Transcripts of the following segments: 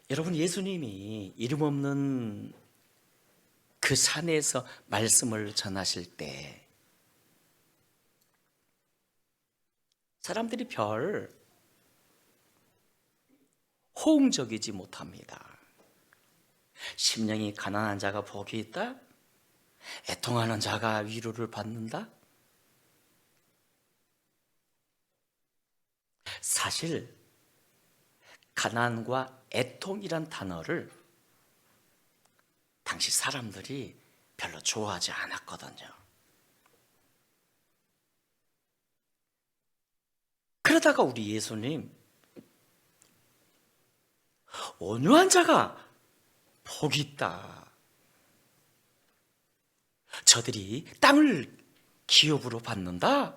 여러분, 예수님이 이름 없는 그 산에서 말씀을 전하실 때 사람들이 별 호응적이지 못합니다. 심령이 가난한 자가 복이 있다? 애통하는 자가 위로를 받는다? 사실 가난과 애통이란 단어를 당시 사람들이 별로 좋아하지 않았거든요. 그러다가 우리 예수님, 온유한 자가 복이 있다, 저들이 땅을 기업으로 받는다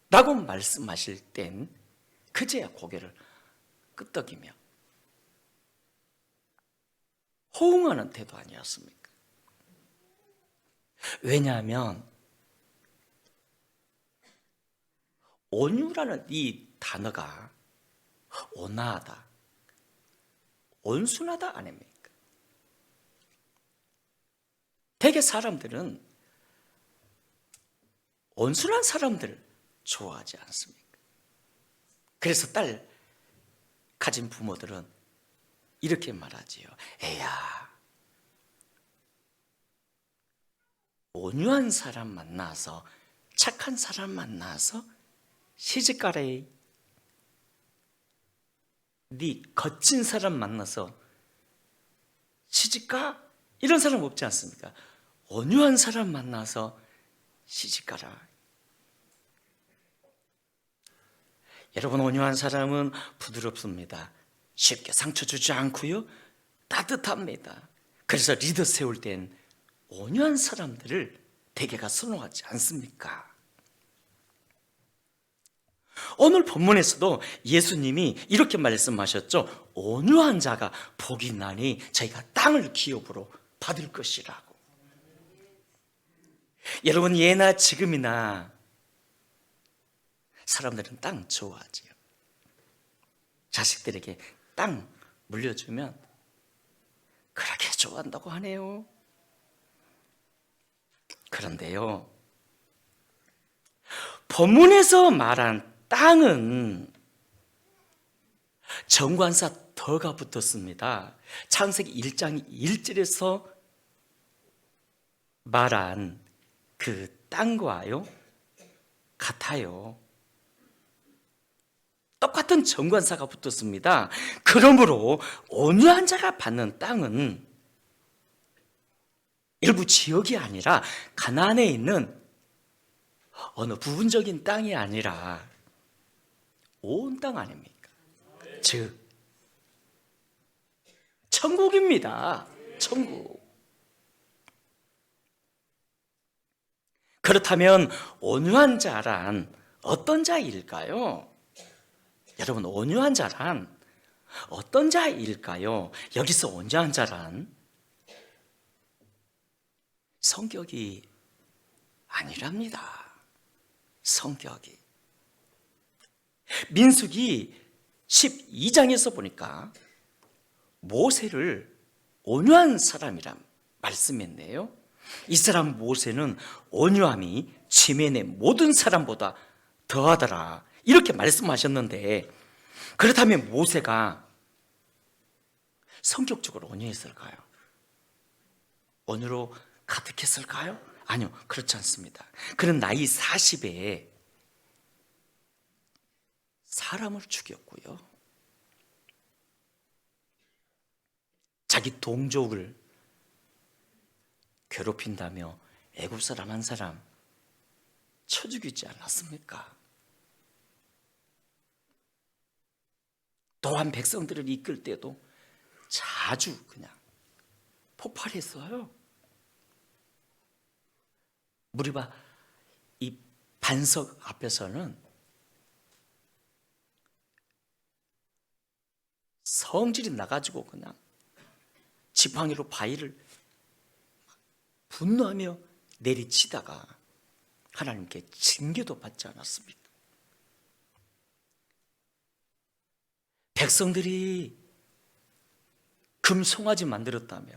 라고 말씀하실 땐 그제야 고개를 끄덕이며 호응하는 태도 아니었습니까? 왜냐하면 온유라는 이 단어가 온화하다, 온순하다 아닙니까? 대개 사람들은 온순한 사람들을 좋아하지 않습니까? 그래서 딸 가진 부모들은 이렇게 말하지요. 애야, 온유한 사람 만나서, 착한 사람 만나서 시집가래. 네 거친 사람 만나서 시집가? 이런 사람 없지 않습니까? 온유한 사람 만나서 시집가라. 여러분, 온유한 사람은 부드럽습니다. 쉽게 상처 주지 않고요, 따뜻합니다. 그래서 리더 세울 땐 온유한 사람들을 대개가 선호하지 않습니까? 오늘 본문에서도 예수님이 이렇게 말씀하셨죠. 온유한 자가 복이 있나니 저희가 땅을 기업으로 받을 것이라고. 여러분, 예나 지금이나 사람들은 땅 좋아하지요. 자식들에게 땅 물려주면 그렇게 좋아한다고 하네요. 그런데요, 본문에서 말한 땅은 정관사 더가 붙었습니다. 창세기 1장 1절에서 말한 그 땅과요 같아요. 똑같은 정관사가 붙었습니다. 그러므로 온유한 자가 받는 땅은 일부 지역이 아니라 가나안에 있는 어느 부분적인 땅이 아니라 온 땅 아닙니까? 즉 천국입니다. 천국. 그렇다면 온유한 자란 어떤 자일까요? 여러분, 온유한 자란 어떤 자일까요? 여기서 온유한 자란 성격이 아니랍니다. 성격이. 민수기 12장에서 보니까 모세를 온유한 사람이란 말씀했네요. 이 사람 모세는 온유함이 지면의 모든 사람보다 더하더라, 이렇게 말씀하셨는데, 그렇다면 모세가 성격적으로 온유했을까요? 온유로 가득했을까요? 아니요, 그렇지 않습니다. 그는 나이 40에 사람을 죽였고요, 자기 동족을 괴롭힌다며 애굽 사람 한 사람 쳐 죽이지 않았습니까? 또한 백성들을 이끌 때도 자주 그냥 폭발했어요. 무리바 이 반석 앞에서는 성질이 나가지고 그냥 지팡이로 바위를 분노하며 내리치다가 하나님께 징계도 받지 않았습니까? 백성들이 금송아지 만들었다며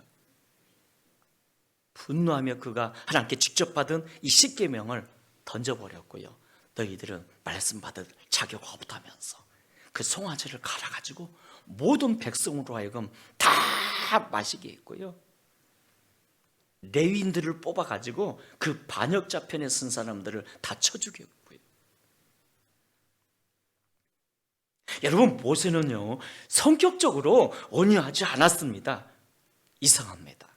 분노하며 그가 하나님께 직접 받은 이 십계명을 던져버렸고요. 너희들은 말씀 받을 자격 없다면서 그 송아지를 갈아가지고 모든 백성으로 하여금 다 마시게 했고요. 레위인들을 뽑아가지고 그 반역자 편에 쓴 사람들을 다 쳐죽였고요. 여러분, 모세는요 성격적으로 온유하지 않았습니다. 이상합니다.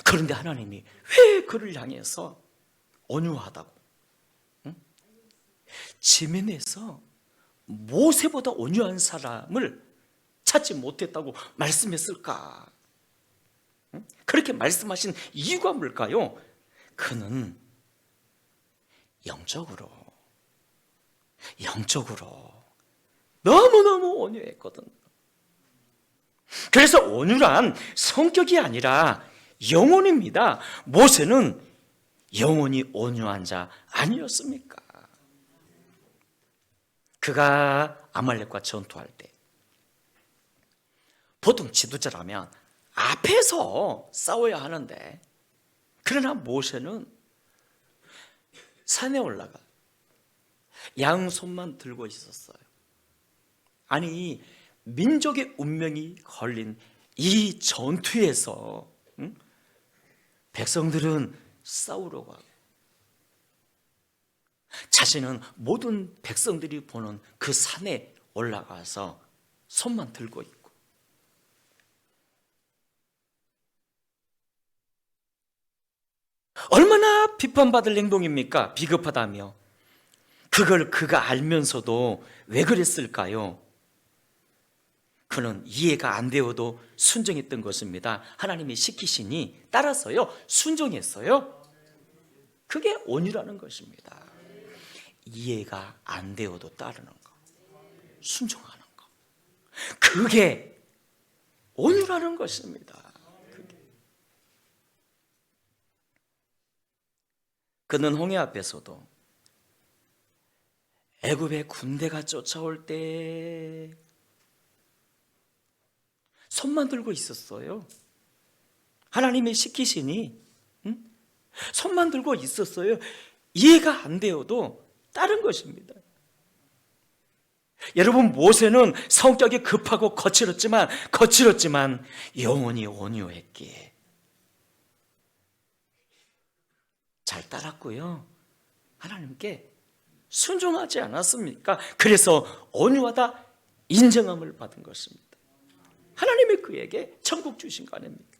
그런데 하나님이 왜 그를 향해서 온유하다고, 지면에서 모세보다 온유한 사람을 찾지 못했다고 말씀했을까? 그렇게 말씀하신 이유가 뭘까요? 그는 영적으로 너무너무 온유했거든. 그래서 온유란 성격이 아니라 영혼입니다. 모세는 영혼이 온유한 자 아니었습니까? 그가 아말렉과 전투할 때 보통 지도자라면 앞에서 싸워야 하는데, 그러나 모세는 산에 올라가 양손만 들고 있었어요. 아니, 민족의 운명이 걸린 이 전투에서 백성들은 싸우려고 하고 자신은 모든 백성들이 보는 그 산에 올라가서 손만 들고 있고, 얼마나 비판받을 행동입니까? 비겁하다며. 그걸 그가 알면서도 왜 그랬을까요? 그는 이해가 안 되어도 순종했던 것입니다. 하나님이 시키시니 따라서요 순종했어요. 그게 온유라는 것입니다. 이해가 안 되어도 따르는 거, 순종하는 거, 그게 온유라는 것입니다. 그는 홍해 앞에서도 애굽의 군대가 쫓아올 때 손만 들고 있었어요. 하나님이 시키시니 손만 들고 있었어요. 이해가 안 되어도 따른 것입니다. 여러분, 모세는 성격이 급하고 거칠었지만 영혼이 온유했기에 잘 따랐고요. 하나님께 순종하지 않았습니까? 그래서 온유하다 인정함을 받은 것입니다. 하나님이 그에게 천국 주신 거 아닙니까?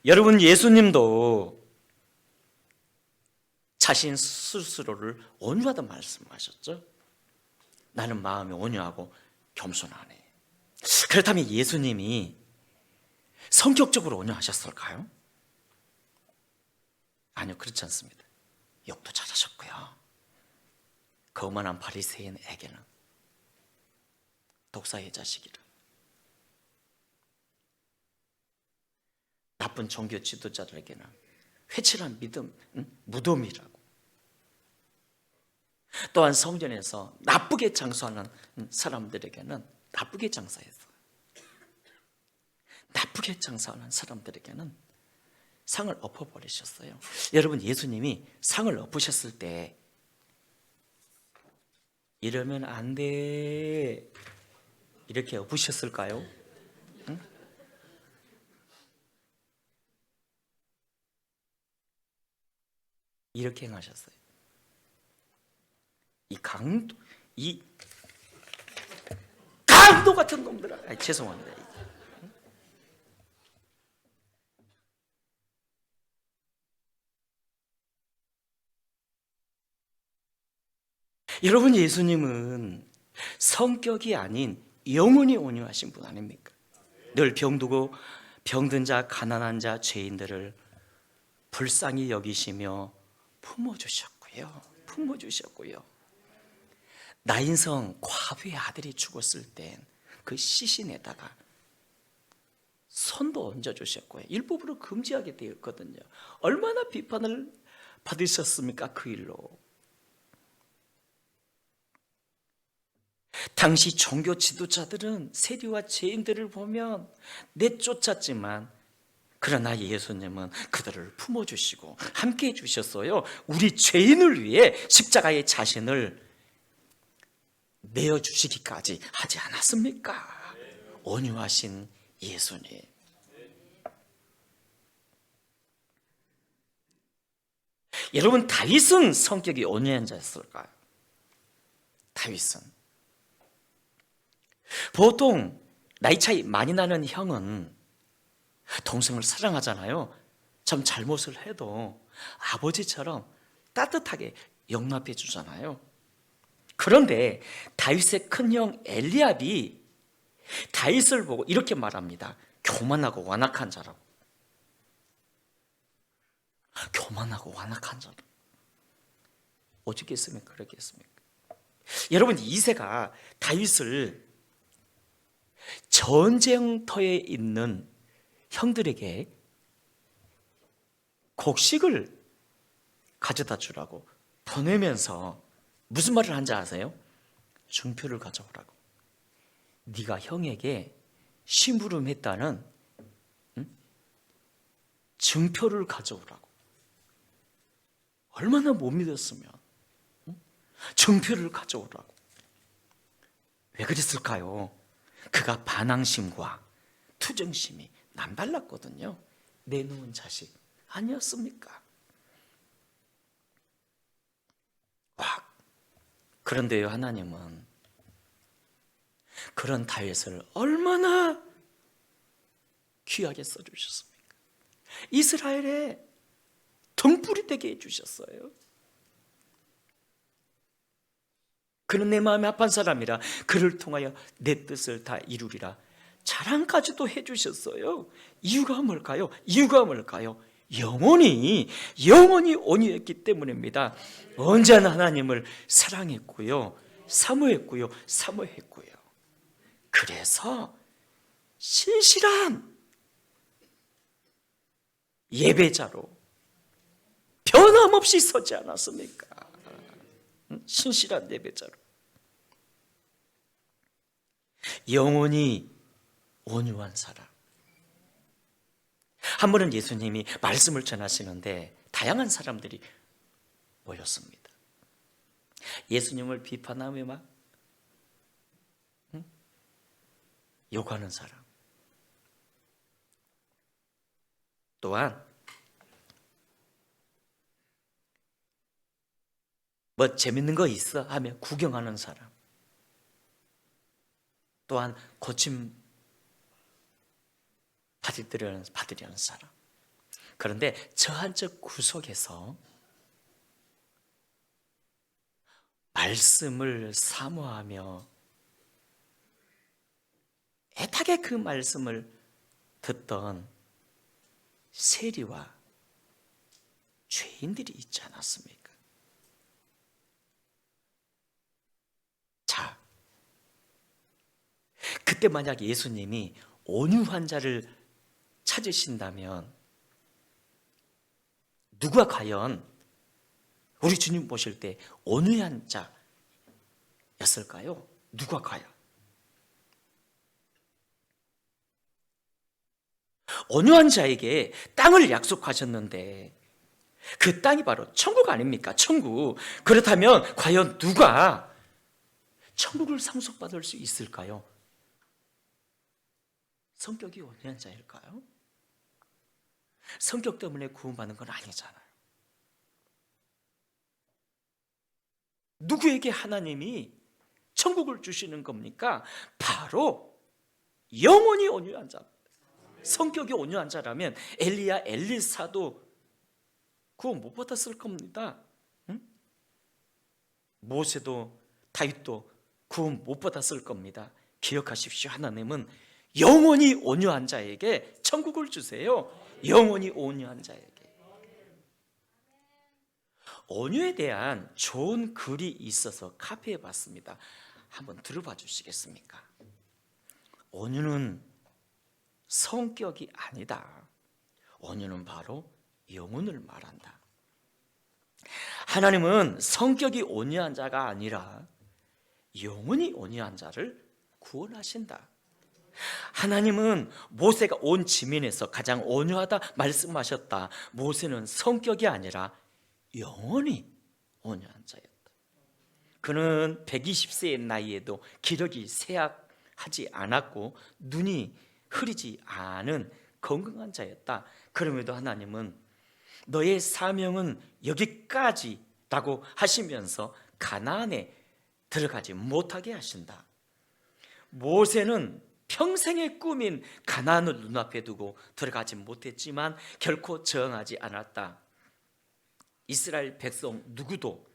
여러분, 예수님도 자신 스스로를 온유하다 말씀하셨죠. 나는 마음이 온유하고 겸손하네. 그렇다면 예수님이 성격적으로 온유하셨을까요? 아니요, 그렇지 않습니다. 욕도 잘하셨고요. 거만한 바리새인에게는 독사의 자식이라, 나쁜 종교 지도자들에게는 회칠한 믿음, 무덤이라고, 또한 성전에서 나쁘게 장수하는 사람들에게는 나쁘게 장사했어요. 나쁘게 장사하는 사람들에게는 상을 엎어버리셨어요. 여러분, 예수님이 상을 엎으셨을 때 이러면 안 돼, 이렇게 엎으셨을까요? 응? 이렇게 행하셨어요. 이 강도 같은 놈들아, 죄송합니다. 여러분, 예수님은 성격이 아닌 영혼이 온유하신 분 아닙니까? 늘 병두고 병든 자, 가난한 자, 죄인들을 불쌍히 여기시며 품어주셨고요. 나인성 과부의 아들이 죽었을 땐 그 시신에다가 손도 얹어주셨고요. 일부러 금지하게 되었거든요. 얼마나 비판을 받으셨습니까? 그 일로. 당시 종교 지도자들은 세리와 죄인들을 보면 내쫓았지만 그러나 예수님은 그들을 품어주시고 함께해 주셨어요. 우리 죄인을 위해 십자가의 자신을 내어주시기까지 하지 않았습니까? 온유하신 예수님. 여러분, 다윗은 성격이 온유한 자였을까요? 다윗은 보통 나이 차이 많이 나는 형은 동생을 사랑하잖아요. 참 잘못을 해도 아버지처럼 따뜻하게 용납해 주잖아요. 그런데 다윗의 큰형 엘리압이 다윗을 보고 이렇게 말합니다. 교만하고 완악한 자라고. 교만하고 완악한 자라고. 오죽겠습니까? 그러겠습니까? 여러분, 이새가 다윗을 전쟁터에 있는 형들에게 곡식을 가져다 주라고 보내면서 무슨 말을 한지 아세요? 증표를 가져오라고. 네가 형에게 심부름했다는 증표를 가져오라고. 얼마나 못 믿었으면 증표를 가져오라고. 왜 그랬을까요? 그가 반항심과 투정심이 남달랐거든요. 내놓은 자식 아니었습니까? 와, 그런데요, 하나님은 그런 다윗을 얼마나 귀하게 써주셨습니까? 이스라엘의 등불이 되게 해주셨어요. 그는 내 마음에 합한 사람이라 그를 통하여 내 뜻을 다 이루리라. 자랑까지도 해주셨어요. 이유가 뭘까요? 이유가 뭘까요? 영원히 온유했기 때문입니다. 언제나 하나님을 사랑했고요, 사모했고요. 그래서 신실한 예배자로 변함없이 서지 않았습니까? 신실한 예배자로 영원히 온유한 사람. 한 번은 예수님이 말씀을 전하시는데 다양한 사람들이 모였습니다. 예수님을 비판하며 막 욕하는 사람, 또한 뭐 재밌는 거 있어 하며 구경하는 사람, 또한 고침 받으려는 사람. 그런데 저 한쪽 구석에서 말씀을 사모하며 애타게 그 말씀을 듣던 세리와 죄인들이 있지 않았습니까? 자, 그때 만약 예수님이 온유한 자를 찾으신다면 누가 과연 우리 주님 보실 때 온유한 자였을까요? 누가 과연? 온유한 자에게 땅을 약속하셨는데 그 땅이 바로 천국 아닙니까? 천국. 그렇다면 과연 누가 천국을 상속받을 수 있을까요? 성격이 온유한 자일까요? 성격 때문에 구원받는 건 아니잖아요. 누구에게 하나님이 천국을 주시는 겁니까? 바로 영원히 온유한 자. 성격이 온유한 자라면 엘리야, 엘리사도 구원 못 받았을 겁니다. 응? 모세도 다윗도 구원 못 받았을 겁니다. 기억하십시오. 하나님은 영원히 온유한 자에게 천국을 주세요. 영원히 온유한 자에게. 온유에 대한 좋은 글이 있어서 카피해 봤습니다. 한번 들어봐 주시겠습니까? 온유는 성격이 아니다. 온유는 바로 영혼을 말한다. 하나님은 성격이 온유한 자가 아니라 영원히 온유한 자를 구원하신다. 하나님은 모세가 온 지면에서 가장 온유하다 말씀하셨다. 모세는 성격이 아니라 영원히 온유한 자였다. 그는 120세의 나이에도 기력이 쇠약하지 않았고 눈이 흐리지 않은 건강한 자였다. 그럼에도 하나님은 너의 사명은 여기까지라고 하시면서 가나안에 들어가지 못하게 하신다. 모세는 평생의 꿈인 가나안을 눈앞에 두고 들어가지 못했지만 결코 저항하지 않았다. 이스라엘 백성 누구도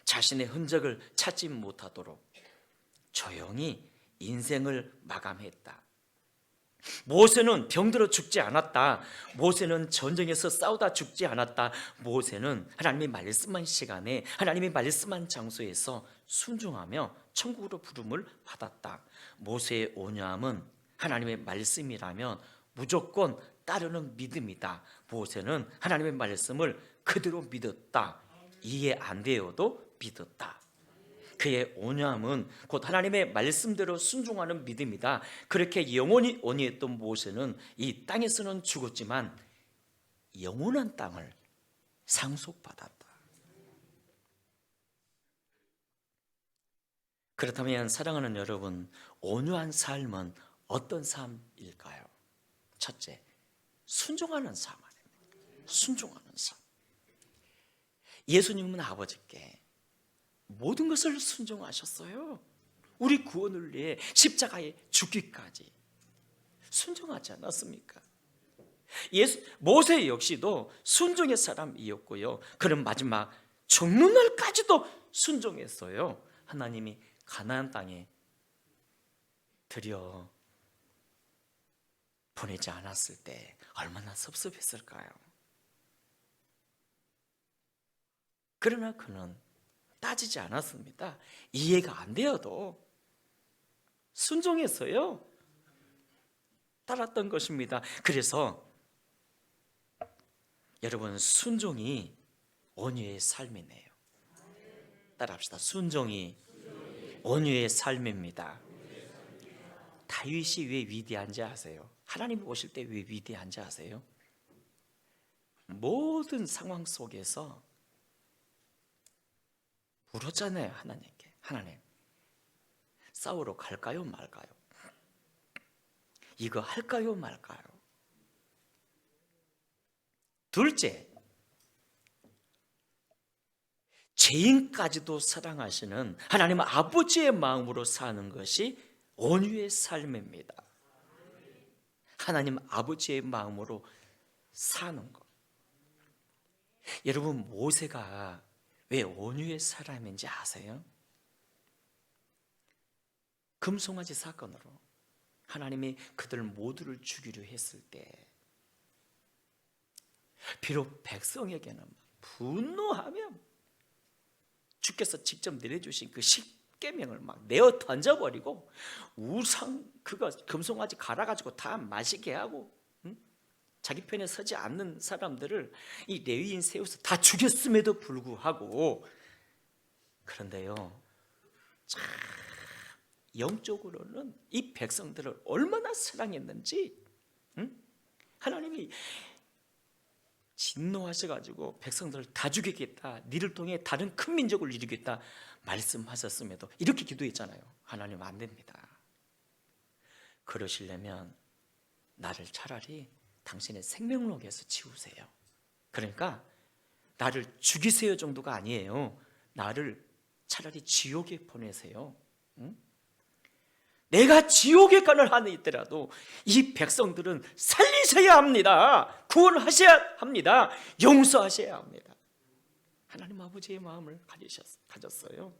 자신의 흔적을 찾지 못하도록 조용히 인생을 마감했다. 모세는 병들어 죽지 않았다. 모세는 전쟁에서 싸우다 죽지 않았다. 모세는 하나님의 말씀한 시간에 하나님의 말씀한 장소에서 순종하며 천국으로 부름을 받았다. 모세의 온유함은 하나님의 말씀이라면 무조건 따르는 믿음이다. 모세는 하나님의 말씀을 그대로 믿었다. 이해 안 되어도 믿었다. 그의 온유함은 곧 하나님의 말씀대로 순종하는 믿음이다. 그렇게 영원히 온유했던 모세는 이 땅에서는 죽었지만 영원한 땅을 상속받았다. 그렇다면 사랑하는 여러분, 온유한 삶은 어떤 삶일까요? 첫째, 순종하는 삶 아닙니까? 순종하는 삶. 예수님은 아버지께 모든 것을 순종하셨어요. 우리 구원을 위해 십자가에 죽기까지 순종하지 않았습니까? 모세 역시도 순종의 사람이었고요. 그는 마지막 죽는 날까지도 순종했어요. 하나님이 가나안 땅에 들여 보내지 않았을 때 얼마나 섭섭했을까요? 그러나 그는 따지지 않았습니다. 이해가 안 되어도 순종했어요. 따랐던 것입니다. 그래서 여러분, 순종이 온유의 삶이네요. 따라합시다. 순종이 온유의 삶입니다. 다윗이 왜 위대한지 아세요? 하나님 오실 때 왜 위대한지 아세요? 모든 상황 속에서 물었잖아요. 하나님께. 하나님, 싸우러 갈까요 말까요? 이거 할까요 말까요? 둘째, 죄인까지도 사랑하시는 하나님 아버지의 마음으로 사는 것이 온유의 삶입니다. 하나님 아버지의 마음으로 사는 것. 여러분, 모세가 왜 온유의 사람인지 아세요? 금송아지 사건으로 하나님이 그들 모두를 죽이려 했을 때 비록 백성에게는 분노하며 주께서 직접 내려주신 그 십계명을 막 내어 던져버리고 우상 그거 금송아지 갈아가지고 다 마시게 하고 자기 편에 서지 않는 사람들을 이 레위인 세워서 다 죽였음에도 불구하고, 그런데요, 참 영적으로는 이 백성들을 얼마나 사랑했는지, 하나님이 진노하셔가지고 백성들을 다 죽이겠다, 니를 통해 다른 큰 민족을 이루겠다 말씀하셨음에도 이렇게 기도했잖아요. 하나님, 안 됩니다. 그러시려면 나를 차라리 당신의 생명록에서 지우세요. 그러니까 나를 죽이세요 정도가 아니에요. 나를 차라리 지옥에 보내세요. 내가 지옥에 간을 하는 있더라도 이 백성들은 살리셔야 합니다. 구원하셔야 합니다. 용서하셔야 합니다. 하나님 아버지의 마음을 가졌어요.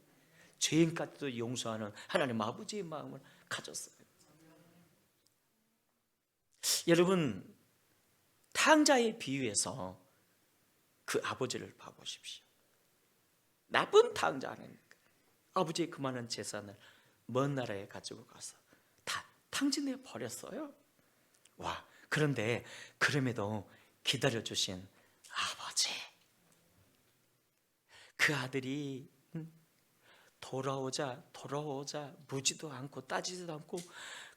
죄인까지도 용서하는 하나님 아버지의 마음을 가졌어요. 여러분, 탕자의 비유에서 그 아버지를 봐보십시오. 나쁜 탕자 아닙니까? 아버지의 그 많은 재산을 먼 나라에 가지고 가서 다 탕진해 버렸어요. 와, 그런데 그럼에도 기다려주신 아버지, 그 아들이 돌아오자 묻지도 않고 따지지도 않고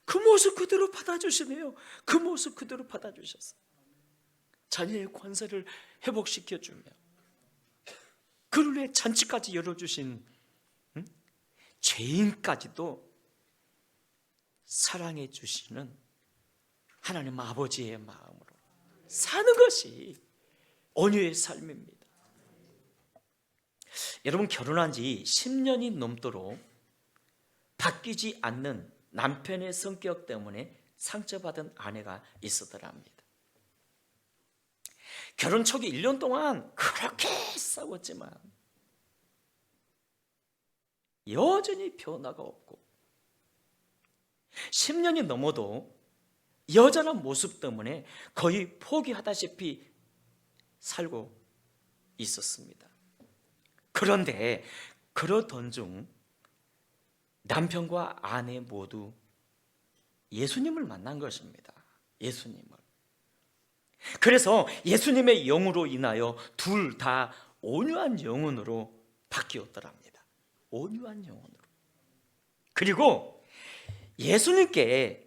그 모습 그대로 받아주시네요. 그 모습 그대로 받아주셨어요. 자녀의 관세를 회복시켜주며 그를 위해 잔치까지 열어주신 죄인까지도 사랑해 주시는 하나님 아버지의 마음으로 사는 것이 온유의 삶입니다. 여러분, 결혼한 지 10년이 넘도록 바뀌지 않는 남편의 성격 때문에 상처받은 아내가 있었더랍니다. 결혼 초기 1년 동안 그렇게 싸웠지만 여전히 변화가 없고 10년이 넘어도 여전한 모습 때문에 거의 포기하다시피 살고 있었습니다. 그런데 그러던 중 남편과 아내 모두 예수님을 만난 것입니다. 예수님을. 그래서 예수님의 영으로 인하여 둘 다 온유한 영혼으로 바뀌었더랍니다. 온유한 영혼으로. 그리고 예수님께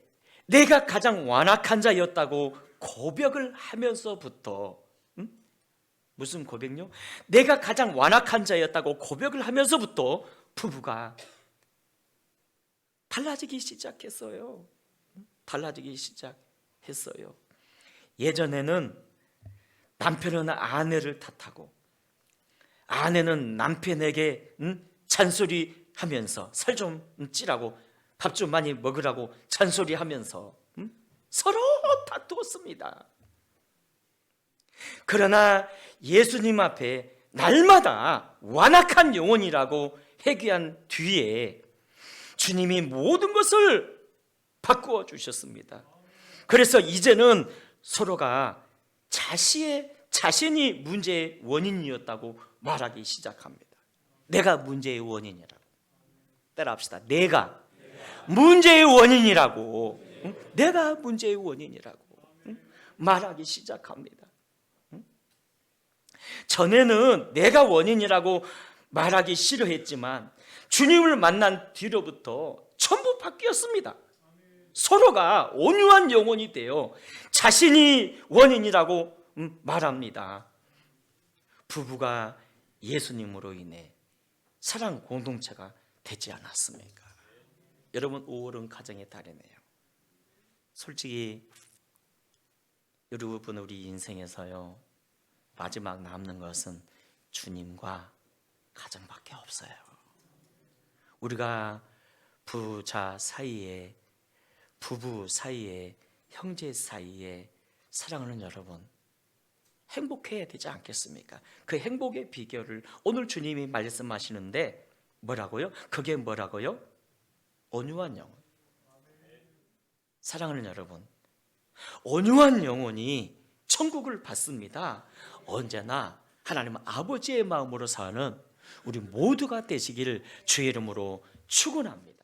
내가 가장 완악한 자였다고 고백을 하면서부터, 무슨 고백요? 내가 가장 완악한 자였다고 고백을 하면서부터 부부가 달라지기 시작했어요. 달라지기 시작했어요. 예전에는 남편은 아내를 탓하고 아내는 남편에게 잔소리하면서 살 좀 찌라고 밥 좀 많이 먹으라고 잔소리하면서 서로 다투었습니다. 그러나 예수님 앞에 날마다 완악한 영혼이라고 회개한 뒤에 주님이 모든 것을 바꾸어 주셨습니다. 그래서 이제는 서로가 자신이 문제의 원인이었다고 말하기 시작합니다. 내가 문제의 원인이라고. 따라합시다. 내가 문제의 원인이라고. 내가 문제의 원인이라고 말하기 시작합니다. 전에는 내가 원인이라고 말하기 싫어했지만 주님을 만난 뒤로부터 전부 바뀌었습니다. 서로가 온유한 영혼이 되어 자신이 원인이라고 말합니다. 부부가 예수님으로 인해 사랑 공동체가 되지 않았습니까? 여러분, 5월은 가정의 달이네요. 솔직히 여러분, 우리 인생에서요, 마지막 남는 것은 주님과 가정밖에 없어요. 우리가 부자 사이에, 부부 사이에, 형제 사이에 사랑하는 여러분, 행복해야 되지 않겠습니까? 그 행복의 비결을 오늘 주님이 말씀하시는데 뭐라고요? 그게 뭐라고요? 온유한 영혼. 사랑하는 여러분, 온유한 영혼이 천국을 받습니다. 언제나 하나님 아버지의 마음으로 사는 우리 모두가 되시기를 주의 이름으로 축원합니다.